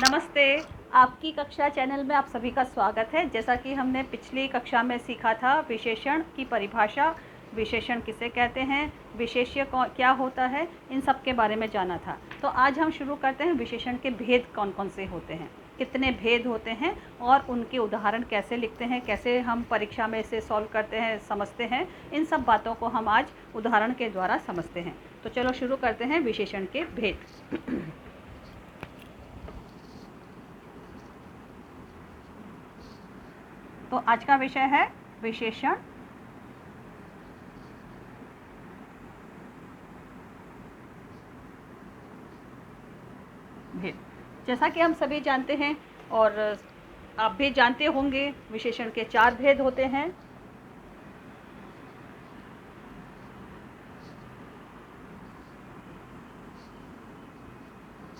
नमस्ते। आपकी कक्षा चैनल में आप सभी का स्वागत है। जैसा कि हमने पिछली कक्षा में सीखा था विशेषण की परिभाषा, विशेषण किसे कहते हैं, विशेष्य क्या होता है, इन सब के बारे में जाना था। तो आज हम शुरू करते हैं विशेषण के भेद कौन कौन से होते हैं, कितने भेद होते हैं और उनके उदाहरण कैसे लिखते हैं, कैसे हम परीक्षा में इसे सॉल्व करते हैं, समझते हैं। इन सब बातों को हम आज उदाहरण के द्वारा समझते हैं। तो चलो शुरू करते हैं विशेषण के भेद। तो आज का विषय है विशेषण। भेद। जैसा कि हम सभी जानते हैं और आप भी जानते होंगे, विशेषण के 4 भेद होते हैं।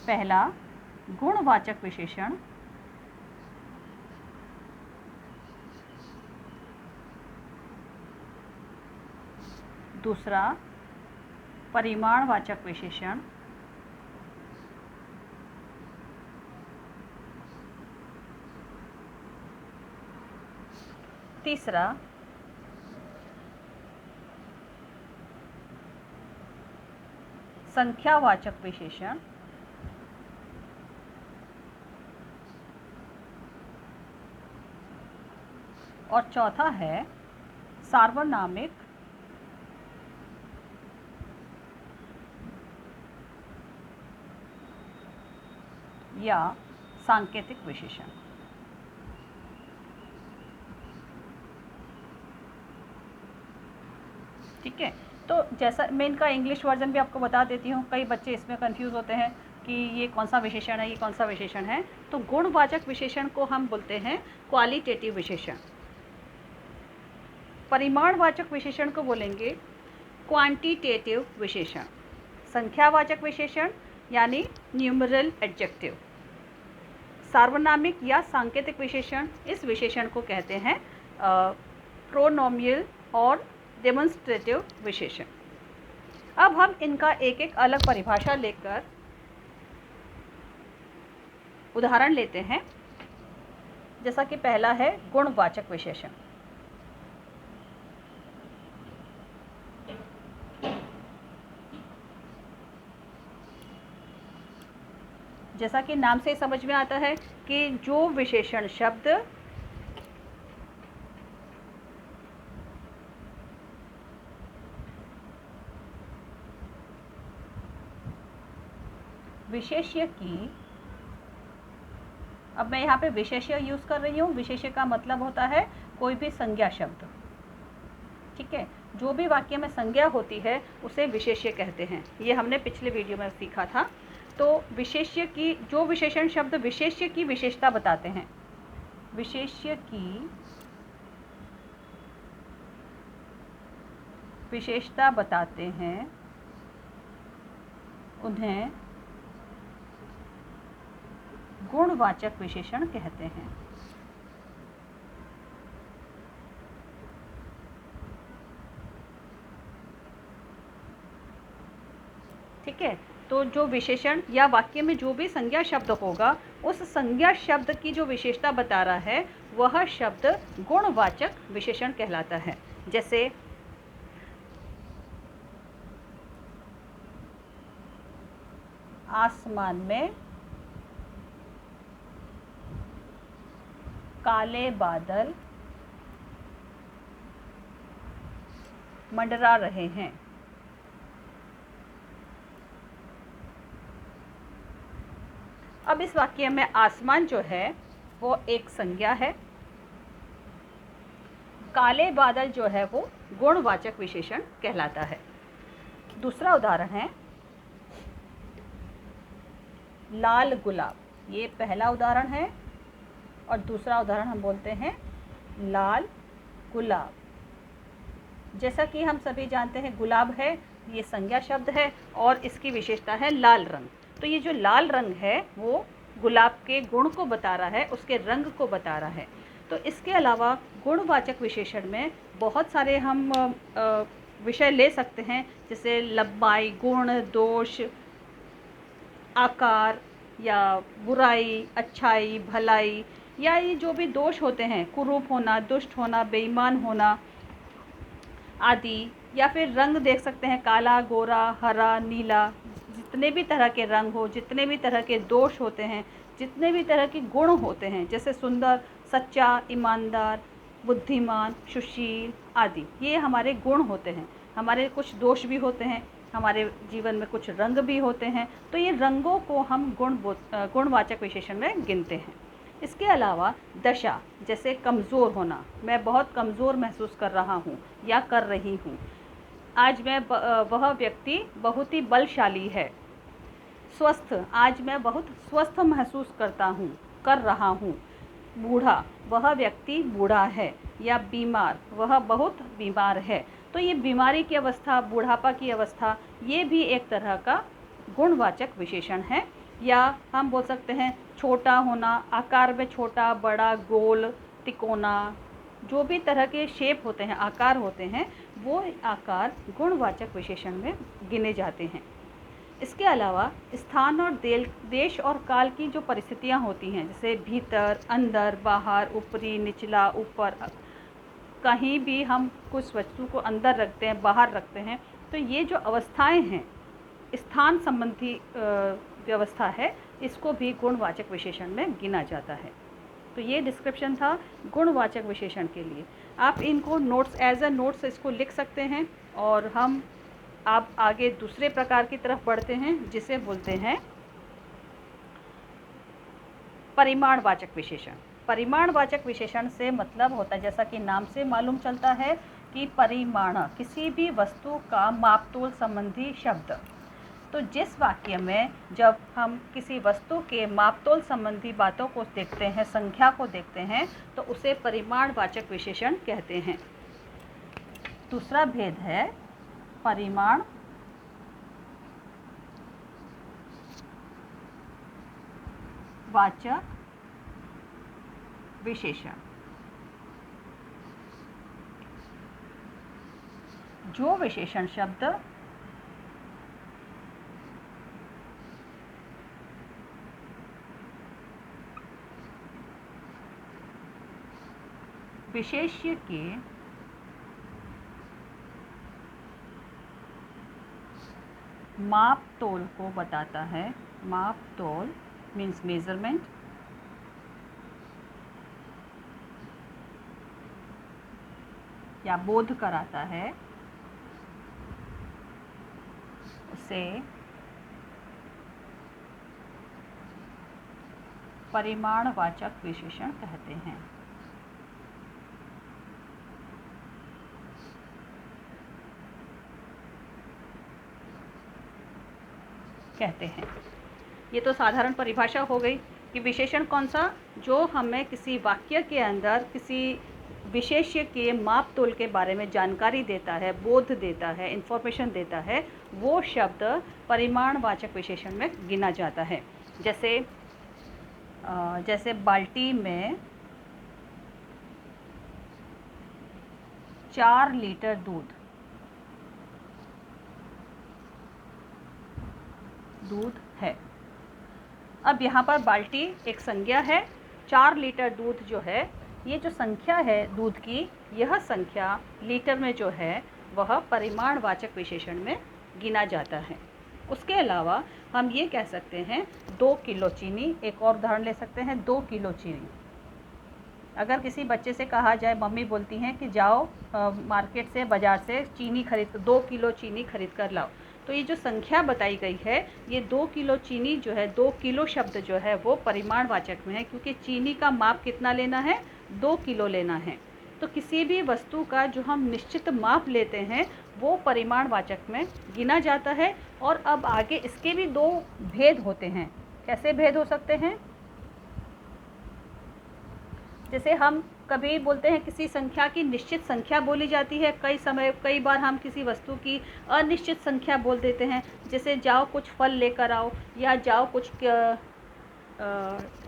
पहला गुणवाचक विशेषण, दूसरा परिमाणवाचक विशेषण, तीसरा संख्यावाचक विशेषण, और चौथा है सार्वनामिक या सांकेतिक विशेषण। ठीक है, तो जैसा मैं इनका इंग्लिश वर्जन भी आपको बता देती हूँ। कई बच्चे इसमें कंफ्यूज होते हैं कि ये कौन सा विशेषण है, ये कौन सा विशेषण है। तो गुणवाचक विशेषण को हम बोलते हैं क्वालिटेटिव विशेषण। परिमाणवाचक विशेषण को बोलेंगे क्वांटिटेटिव विशेषण। संख्यावाचक विशेषण यानी न्यूमरल एडजेक्टिव। सार्वनामिक या सांकेतिक विशेषण, इस विशेषण को कहते हैं प्रोनोमियल और डेमोन्स्ट्रेटिव विशेषण। अब हम इनका एक एक अलग परिभाषा लेकर उदाहरण लेते हैं। जैसा कि पहला है गुणवाचक विशेषण। जैसा कि नाम से समझ में आता है कि जो विशेषण शब्द विशेष्य की, अब मैं यहाँ पे विशेष्य यूज़ कर रही हूँ। विशेष्य का मतलब होता है कोई भी संज्ञा शब्द। ठीक है, जो भी वाक्य में संज्ञा होती है उसे विशेष्य कहते हैं। ये हमने पिछले वीडियो में सीखा था। तो विशेष्य की, जो विशेषण शब्द विशेष्य की विशेषता बताते हैं, विशेष्य की विशेषता बताते हैं, उन्हें गुणवाचक विशेषण कहते हैं। ठीक है, तो जो विशेषण या वाक्य में जो भी संज्ञा शब्द होगा, उस संज्ञा शब्द की जो विशेषता बता रहा है वह शब्द गुणवाचक विशेषण कहलाता है। जैसे आसमान में काले बादल मंडरा रहे हैं। अब इस वाक्य में आसमान जो है वो एक संज्ञा है, काले बादल जो है वो गुणवाचक विशेषण कहलाता है। दूसरा उदाहरण है लाल गुलाब। ये पहला उदाहरण है और दूसरा उदाहरण हम बोलते हैं लाल गुलाब। जैसा कि हम सभी जानते हैं गुलाब है, ये संज्ञा शब्द है और इसकी विशेषता है लाल रंग। तो ये जो लाल रंग है वो गुलाब के गुण को बता रहा है, उसके रंग को बता रहा है। तो इसके अलावा गुणवाचक विशेषण में बहुत सारे हम विषय ले सकते हैं, जैसे लंबाई, गुण, दोष, आकार, या बुराई, अच्छाई, भलाई, या ये जो भी दोष होते हैं, कुरूप होना, दुष्ट होना, बेईमान होना आदि, या फिर रंग देख सकते हैं, काला, गोरा, हरा, नीला, जितने भी तरह के रंग हो, जितने भी तरह के दोष होते हैं, जितने भी तरह के गुण होते हैं, जैसे सुंदर, सच्चा, ईमानदार, बुद्धिमान, सुशील आदि, ये हमारे गुण होते हैं। हमारे कुछ दोष भी होते हैं, हमारे जीवन में कुछ रंग भी होते हैं, तो ये रंगों को हम गुणवाचक विशेषण में गिनते हैं। इसके अलावा दशा, जैसे कमज़ोर होना, मैं बहुत कमज़ोर महसूस कर रहा हूँ या कर रही हूँ, आज मैं वह व्यक्ति बहुत ही बलशाली है। स्वस्थ, आज मैं बहुत स्वस्थ महसूस करता हूँ, कर रहा हूँ। बूढ़ा, वह व्यक्ति बूढ़ा है। या बीमार, वह बहुत बीमार है। तो ये बीमारी की अवस्था, बुढ़ापा की अवस्था, ये भी एक तरह का गुणवाचक विशेषण है। या हम बोल सकते हैं छोटा होना, आकार में छोटा, बड़ा, गोल, तिकोना, जो भी तरह के शेप होते हैं, आकार होते हैं, वो आकार गुणवाचक विशेषण में गिने जाते हैं। इसके अलावा स्थान और देश और काल की जो परिस्थितियाँ होती हैं, जैसे भीतर, अंदर, बाहर, ऊपरी, निचला, ऊपर, कहीं भी हम कुछ वस्तु को अंदर रखते हैं, बाहर रखते हैं, तो ये जो अवस्थाएं हैं, स्थान संबंधी व्यवस्था है, इसको भी गुणवाचक विशेषण में गिना जाता है। तो ये डिस्क्रिप्शन था गुणवाचक विशेषण के लिए। आप इनको नोट्स, एज अ नोट्स इसको लिख सकते हैं। और हम आप आगे दूसरे प्रकार की तरफ बढ़ते हैं, जिसे बोलते हैं परिमाणवाचक विशेषण। परिमाणवाचक विशेषण से मतलब होता है, जैसा कि नाम से मालूम चलता है, कि परिमाण, किसी भी वस्तु का मापतोल संबंधी शब्द। तो जिस वाक्य में जब हम किसी वस्तु के मापतोल संबंधी बातों को देखते हैं, संख्या को देखते हैं, तो उसे परिमाणवाचक विशेषण कहते हैं। दूसरा भेद है परिमाण वाचक विशेषण। जो विशेषण शब्द विशेष्य के मापतोल को बताता है, मापतोल मीन्स मेजरमेंट, या बोध कराता है, उसे परिमाणवाचक विशेषण कहते हैं। ये तो साधारण परिभाषा हो गई कि विशेषण कौन सा, जो हमें किसी वाक्य के अंदर किसी विशेष्य के मापतोल के बारे में जानकारी देता है, बोध देता है, इंफॉर्मेशन देता है, वो शब्द परिमाणवाचक विशेषण में गिना जाता है। जैसे बाल्टी में 4 लीटर दूध है। अब यहाँ पर बाल्टी एक संज्ञा है, 4 लीटर दूध जो है, ये जो संख्या है दूध की, यह संख्या लीटर में जो है वह परिमाणवाचक विशेषण में गिना जाता है। उसके अलावा हम ये कह सकते हैं 2 किलो चीनी। एक और उदाहरण ले सकते हैं, 2 किलो चीनी। अगर किसी बच्चे से कहा जाए, मम्मी बोलती हैं कि जाओ मार्केट से, बाज़ार से चीनी खरीद, 2 किलो चीनी खरीद कर लाओ, तो ये जो संख्या बताई गई है, ये 2 किलो चीनी जो है, 2 किलो शब्द जो है वो परिमाणवाचक में है, क्योंकि चीनी का माप कितना लेना है, 2 किलो लेना है। तो किसी भी वस्तु का जो हम निश्चित माप लेते हैं वो परिमाणवाचक में गिना जाता है। और अब आगे इसके भी 2 भेद होते हैं। कैसे भेद हो सकते हैं? जैसे हम कभी बोलते हैं किसी संख्या की निश्चित संख्या बोली जाती है, कई बार हम किसी वस्तु की अनिश्चित संख्या बोल देते हैं, जैसे जाओ कुछ फल लेकर आओ, या जाओ कुछ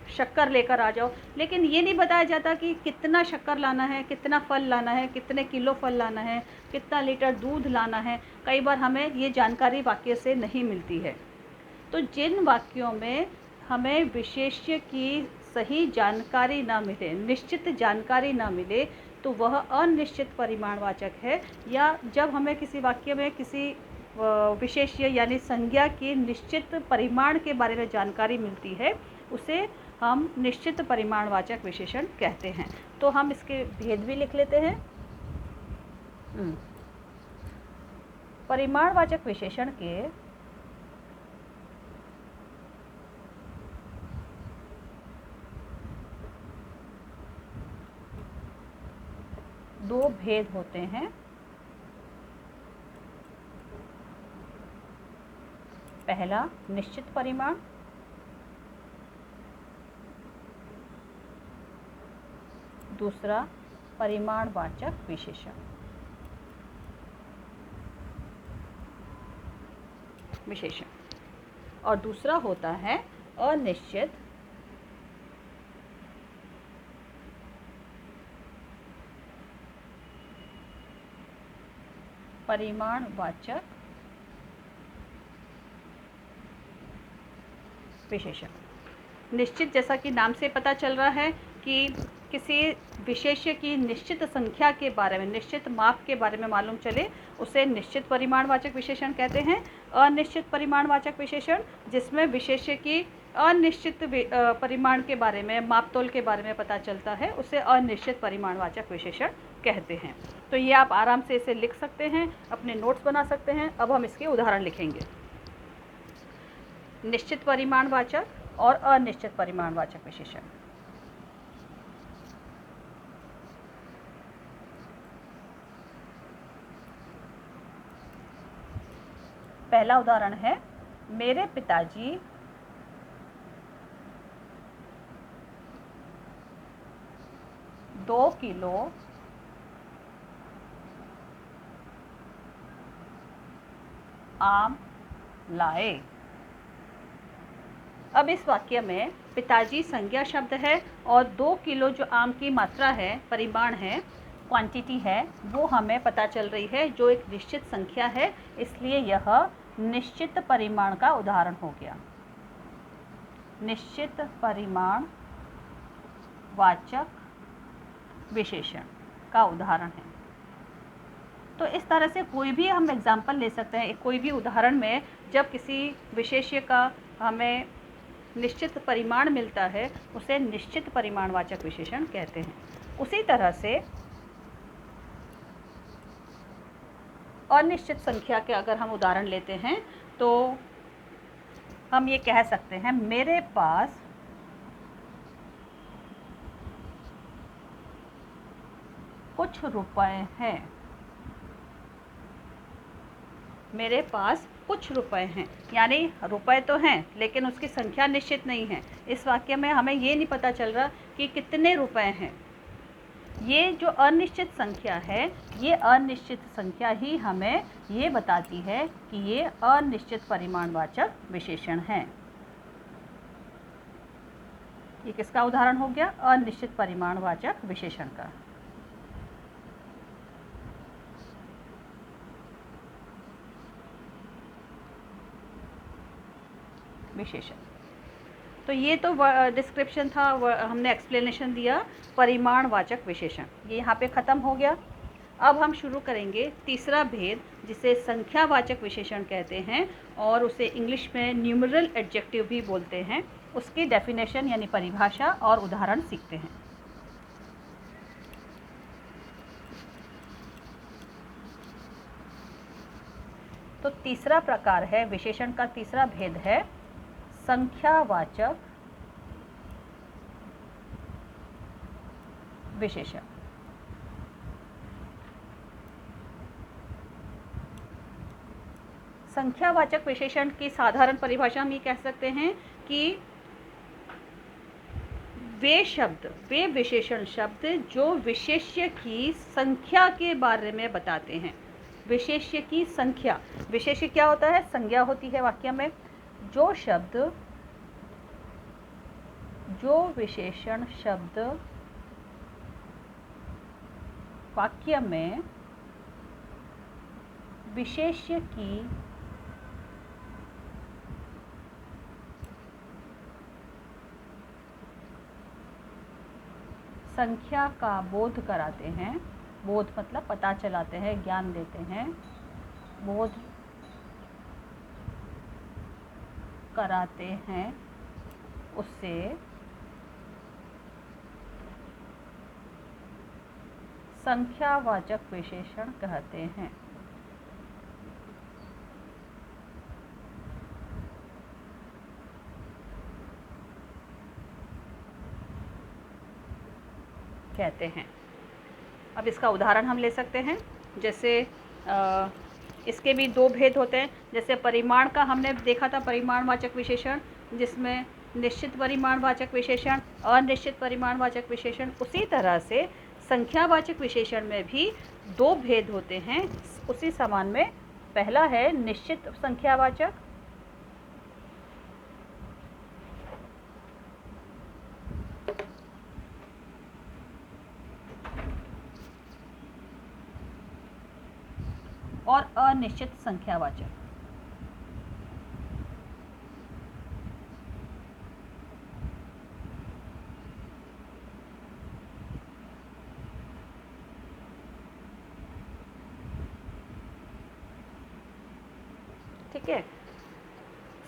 शक्कर लेकर आ जाओ। लेकिन ये नहीं बताया जाता कि कितना शक्कर लाना है, कितना फल लाना है, कितने किलो फल लाना है, कितना लीटर दूध लाना है। कई बार हमें ये जानकारी वाक्य से नहीं मिलती है। तो जिन वाक्यों में हमें विशेष्य की सही जानकारी ना मिले, निश्चित जानकारी ना मिले, तो वह अनिश्चित परिमाणवाचक है। या जब हमें किसी वाक्य में किसी विशेष्य यानी संज्ञा की निश्चित परिमाण के बारे में जानकारी मिलती है, उसे हम निश्चित परिमाणवाचक विशेषण कहते हैं। तो हम इसके भेद भी लिख लेते हैं। परिमाणवाचक विशेषण के दो भेद होते हैं। पहला निश्चित परिमाण, दूसरा परिमाणवाचक विशेषण। और दूसरा होता है अनिश्चित परिमाणवाचक विशेषण। निश्चित, जैसा कि नाम से पता चल रहा है कि किसी विशेष्य की निश्चित संख्या के बारे में, निश्चित माप के बारे में मालूम चले, उसे निश्चित परिमाणवाचक विशेषण कहते हैं। अनिश्चित परिमाणवाचक विशेषण, जिसमें विशेष्य की अनिश्चित परिमाण के बारे में, मापतोल के बारे में पता चलता है, उसे अनिश्चित परिमाणवाचक विशेषण कहते हैं। तो ये आप आराम से इसे लिख सकते हैं, अपने नोट्स बना सकते हैं। अब हम इसके उदाहरण लिखेंगे। निश्चित परिमाणवाचक और अनिश्चित परिमाणवाचक विशेषण। पहला उदाहरण है, मेरे पिताजी दो किलो आम लाए। अब इस वाक्य में पिताजी संज्ञा शब्द है और 2 किलो जो आम की मात्रा है, परिमाण है, क्वांटिटी है, वो हमें पता चल रही है, जो एक निश्चित संख्या है। इसलिए यह निश्चित परिमाण का उदाहरण हो गया। निश्चित परिमाण वाचक विशेषण का उदाहरण है। तो इस तरह से कोई भी हम एग्जाम्पल ले सकते हैं। कोई भी उदाहरण में जब किसी विशेष्य का हमें निश्चित परिमाण मिलता है, उसे निश्चित परिमाणवाचक विशेषण कहते हैं। उसी तरह से अनिश्चित संख्या के अगर हम उदाहरण लेते हैं, तो हम ये कह सकते हैं, मेरे पास कुछ रुपए हैं। मेरे पास कुछ रुपए हैं, यानी रुपए तो हैं, लेकिन उसकी संख्या निश्चित नहीं है। इस वाक्य में हमें ये नहीं पता चल रहा कि कितने रुपए हैं। ये जो अनिश्चित संख्या है, ये अनिश्चित संख्या ही हमें ये बताती है कि ये अनिश्चित परिमाणवाचक विशेषण है। ये किसका उदाहरण हो गया? अनिश्चित परिमाणवाचक विशेषण का। विशेषण। तो ये तो डिस्क्रिप्शन था, हमने एक्सप्लेनेशन दिया परिमाणवाचक विशेषण। ये यहाँ पे ख़त्म हो गया। अब हम शुरू करेंगे तीसरा भेद, जिसे संख्यावाचक विशेषण कहते हैं और उसे इंग्लिश में न्यूमरल एडजेक्टिव भी बोलते हैं। उसकी डेफिनेशन यानी परिभाषा और उदाहरण सीखते हैं। तो तीसरा प्रकार है, विशेषण का तीसरा भेद है संख्यावाचक विशेषण। संख्यावाचक विशेषण की साधारण परिभाषा हम ये कह सकते हैं कि वे विशेषण शब्द जो विशेष्य की संख्या के बारे में बताते हैं। विशेष्य की संख्या, विशेष्य क्या होता है? संज्ञा होती है वाक्य में। जो शब्द, जो विशेषण शब्द वाक्य में विशेष्य की संख्या का बोध कराते हैं। बोध मतलब पता चलाते हैं, ज्ञान देते हैं। बोध कराते हैं, उससे संख्यावाचक विशेषण कहते हैं। कहते हैं। अब इसका उदाहरण हम ले सकते हैं। जैसे इसके भी दो भेद होते हैं। जैसे परिमाण का हमने देखा था, परिमाणवाचक विशेषण, जिसमें निश्चित परिमाणवाचक विशेषण, अनिश्चित परिमाणवाचक विशेषण। उसी तरह से संख्यावाचक विशेषण में भी दो भेद होते हैं उसी समान में। पहला है निश्चित संख्यावाचक, और अनिश्चित संख्यावाचक। ठीक है,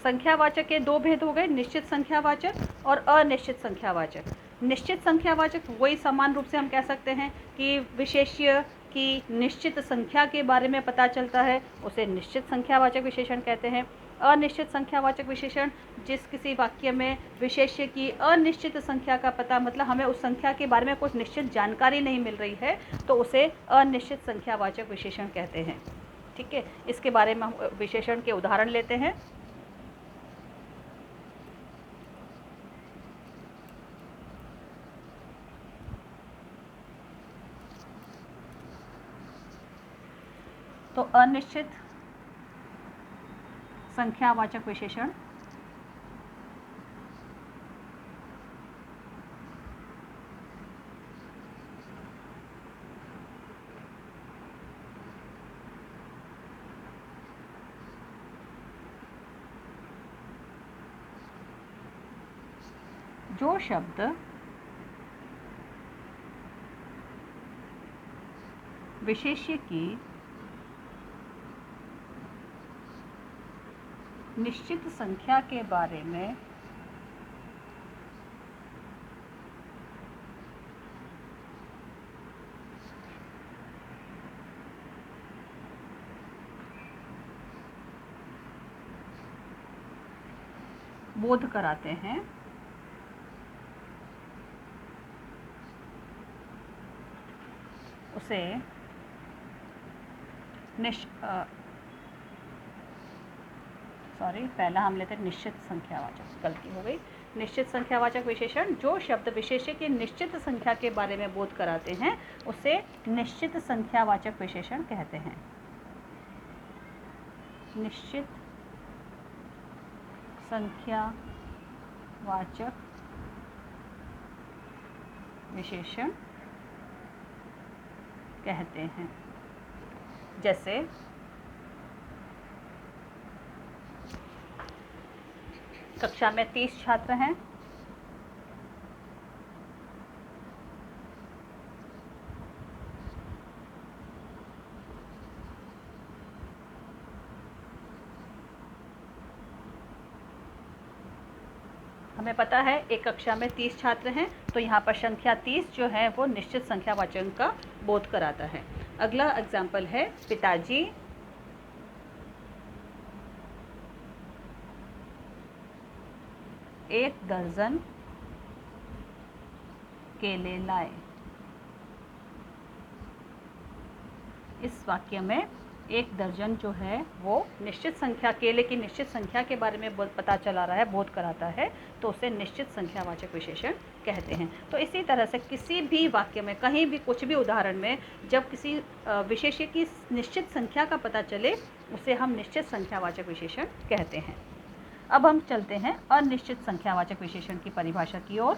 संख्यावाचक के दो भेद हो गए, निश्चित संख्यावाचक और अनिश्चित संख्यावाचक। निश्चित संख्यावाचक वही समान रूप से हम कह सकते हैं कि विशेष्य की निश्चित संख्या के बारे में पता चलता है, उसे निश्चित संख्यावाचक विशेषण कहते हैं। अनिश्चित संख्यावाचक विशेषण जिस किसी वाक्य में विशेष्य की अनिश्चित संख्या का पता, मतलब हमें उस संख्या के बारे में कुछ निश्चित जानकारी नहीं मिल रही है, तो उसे अनिश्चित संख्यावाचक विशेषण कहते हैं। ठीक है, इसके बारे में हम विशेषण के उदाहरण लेते हैं। तो अनिश्चित संख्यावाचक विशेषण जो शब्द विशेष्य की निश्चित संख्या के बारे में बोध कराते हैं, उसे पहला हम लेते हैं निश्चित संख्यावाचक, गलती हो गई। निश्चित संख्यावाचक विशेषण जो शब्द विशेष्य की निश्चित संख्या के बारे में बोध कराते हैं, उसे निश्चित संख्यावाचक विशेषण कहते हैं। निश्चित संख्यावाचक विशेषण कहते हैं। जैसे कक्षा में 30 छात्र हैं, हमें पता है एक कक्षा में 30 छात्र हैं, तो यहाँ पर संख्या 30 जो है वो निश्चित संख्यावाचक का बोध कराता है। अगला एग्जाम्पल है पिताजी एक दर्जन केले लाए। इस वाक्य में एक दर्जन जो है वो निश्चित संख्या, केले की निश्चित संख्या के बारे में पता चला रहा है, बोध कराता है, तो उसे निश्चित संख्यावाचक विशेषण कहते हैं। तो इसी तरह से किसी भी वाक्य में, कहीं भी, कुछ भी उदाहरण में जब किसी विशेष्य की निश्चित संख्या का पता चले, उसे हम निश्चित संख्यावाचक विशेषण कहते हैं। अब हम चलते हैं अनिश्चित संख्यावाचक विशेषण की परिभाषा की ओर।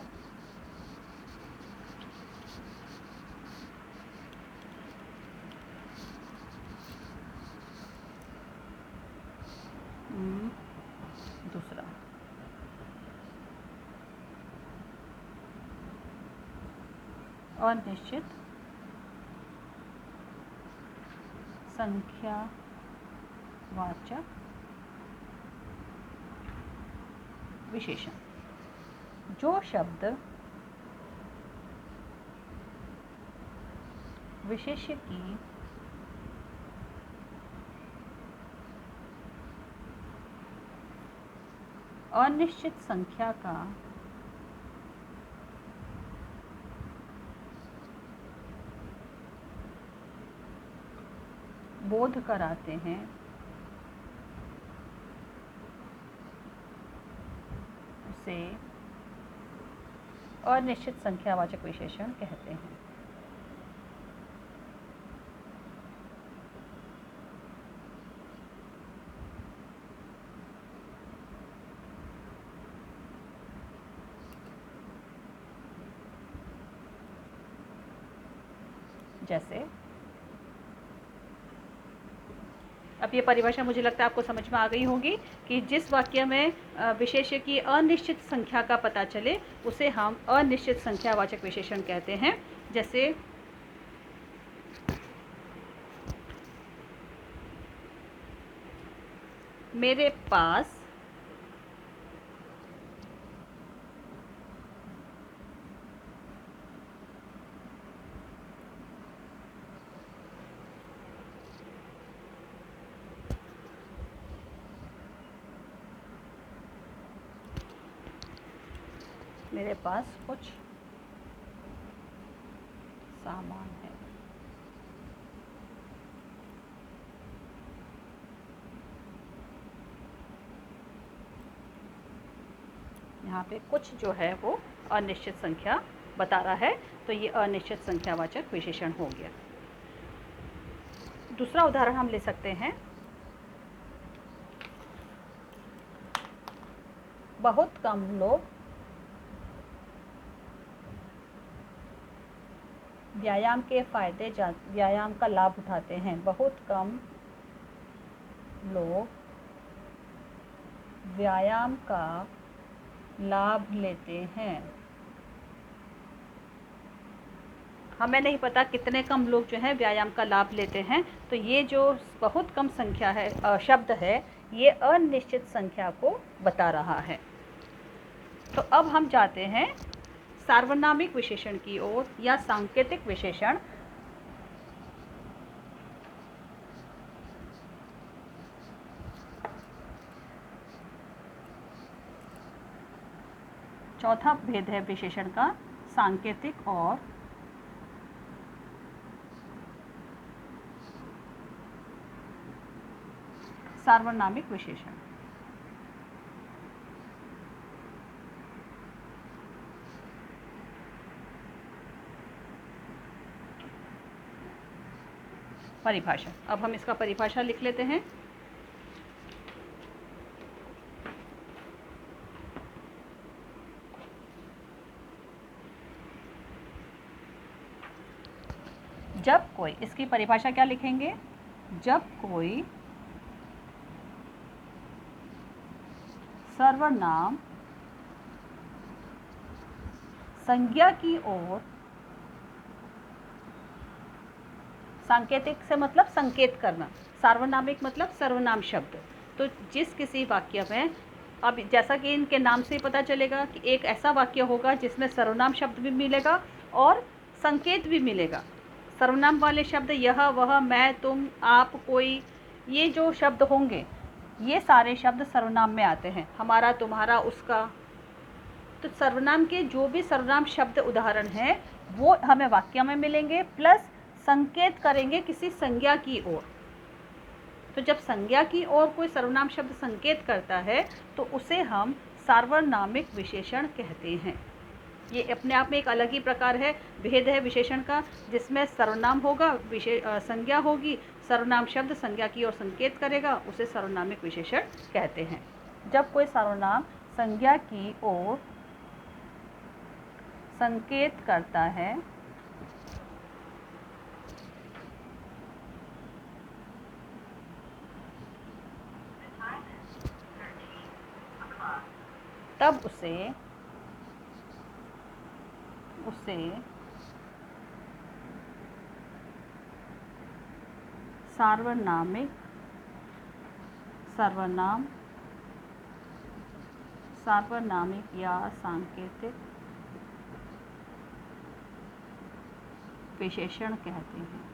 दूसरा, अनिश्चित संख्यावाचक विशेषण। जो शब्द विशेष्य की अनिश्चित संख्या का बोध कराते हैं उसे अनिश्चित संख्यावाचक विशेषण कहते हैं। जैसे अब ये परिभाषा मुझे लगता है आपको समझ में आ गई होगी कि जिस वाक्य में विशेष्य की अनिश्चित संख्या का पता चले उसे हम अनिश्चित संख्यावाचक विशेषण कहते हैं। जैसे मेरे पास कुछ सामान है। यहाँ पे कुछ जो है वो अनिश्चित संख्या बता रहा है, तो ये अनिश्चित संख्यावाचक विशेषण हो गया। दूसरा उदाहरण हम ले सकते हैं, बहुत कम लोग व्यायाम का लाभ उठाते हैं। बहुत कम लोग व्यायाम का लाभ लेते हैं। हमें नहीं पता कितने कम लोग जो हैं व्यायाम का लाभ लेते हैं, तो ये जो बहुत कम संख्या है शब्द है, ये अनिश्चित संख्या को बता रहा है। तो अब हम जाते हैं सार्वनामिक विशेषण की ओर या सांकेतिक विशेषण। चौथा भेद है विशेषण का, सांकेतिक और सार्वनामिक विशेषण। परिभाषा, अब हम इसका परिभाषा लिख लेते हैं। जब कोई, इसकी परिभाषा क्या लिखेंगे? जब कोई सर्वनाम संज्ञा की ओर, सांकेतिक से मतलब संकेत करना, सार्वनामिक मतलब सर्वनाम शब्द। तो जिस किसी वाक्य में, अब जैसा कि इनके नाम से ही पता चलेगा कि एक ऐसा वाक्य होगा जिसमें सर्वनाम शब्द भी मिलेगा और संकेत भी मिलेगा। सर्वनाम वाले शब्द यह, वह, मैं, तुम, आप, कोई, ये जो शब्द होंगे ये सारे शब्द सर्वनाम में आते हैं। हमारा, तुम्हारा, उसका। तो सर्वनाम के जो भी सर्वनाम शब्द उदाहरण हैं वो हमें वाक्य में मिलेंगे, प्लस संकेत करेंगे किसी संज्ञा की ओर। तो जब संज्ञा की ओर कोई सर्वनाम शब्द संकेत करता है तो उसे हम सार्वनामिक विशेषण कहते हैं। ये अपने आप में एक अलग ही प्रकार है, भेद है विशेषण का, जिसमें सर्वनाम होगा, संज्ञा होगी, सर्वनाम शब्द संज्ञा की ओर संकेत करेगा, उसे सार्वनामिक विशेषण कहते हैं। जब कोई सर्वनाम संज्ञा की ओर संकेत करता है तब उसे सार्वनामिक, सर्वनाम, सार्वनामिक या सांकेतिक विशेषण कहते हैं।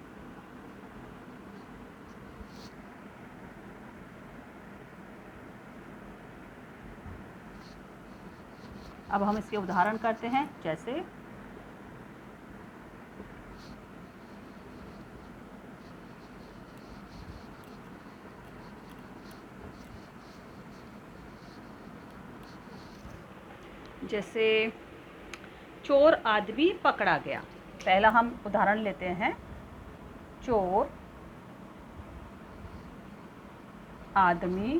अब हम इसके उदाहरण करते हैं, जैसे चोर आदमी पकड़ा गया। पहला हम उदाहरण लेते हैं, चोर आदमी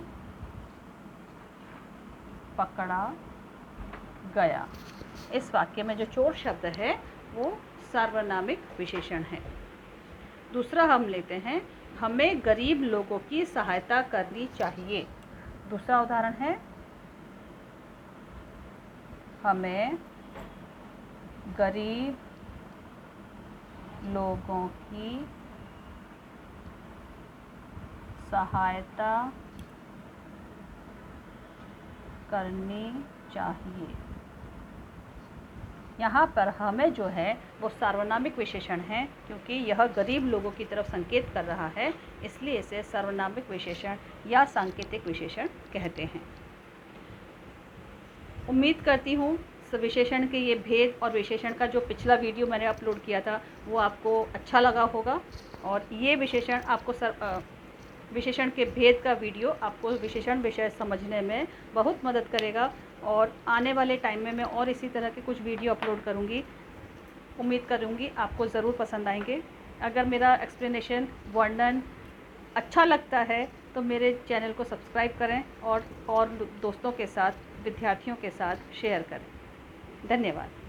पकड़ा गया। इस वाक्य में जो चोर शब्द है वो सार्वनामिक विशेषण है। दूसरा हम लेते हैं, हमें गरीब लोगों की सहायता करनी चाहिए। दूसरा उदाहरण है, हमें गरीब लोगों की सहायता करनी चाहिए। यहाँ पर हमें जो है वो सार्वनामिक विशेषण है, क्योंकि यह गरीब लोगों की तरफ संकेत कर रहा है, इसलिए इसे सार्वनामिक विशेषण या सांकेतिक विशेषण कहते हैं। उम्मीद करती हूँ विशेषण के ये भेद और विशेषण का जो पिछला वीडियो मैंने अपलोड किया था वो आपको अच्छा लगा होगा, और ये विशेषण आपको विशेषण के भेद का वीडियो आपको विशेषण विषय समझने में बहुत मदद करेगा। और आने वाले टाइम में मैं और इसी तरह के कुछ वीडियो अपलोड करूँगी। उम्मीद करूँगी आपको ज़रूर पसंद आएंगे। अगर मेरा एक्सप्लेनेशन, वर्णन अच्छा लगता है तो मेरे चैनल को सब्सक्राइब करें और दोस्तों के साथ, विद्यार्थियों के साथ शेयर करें। धन्यवाद।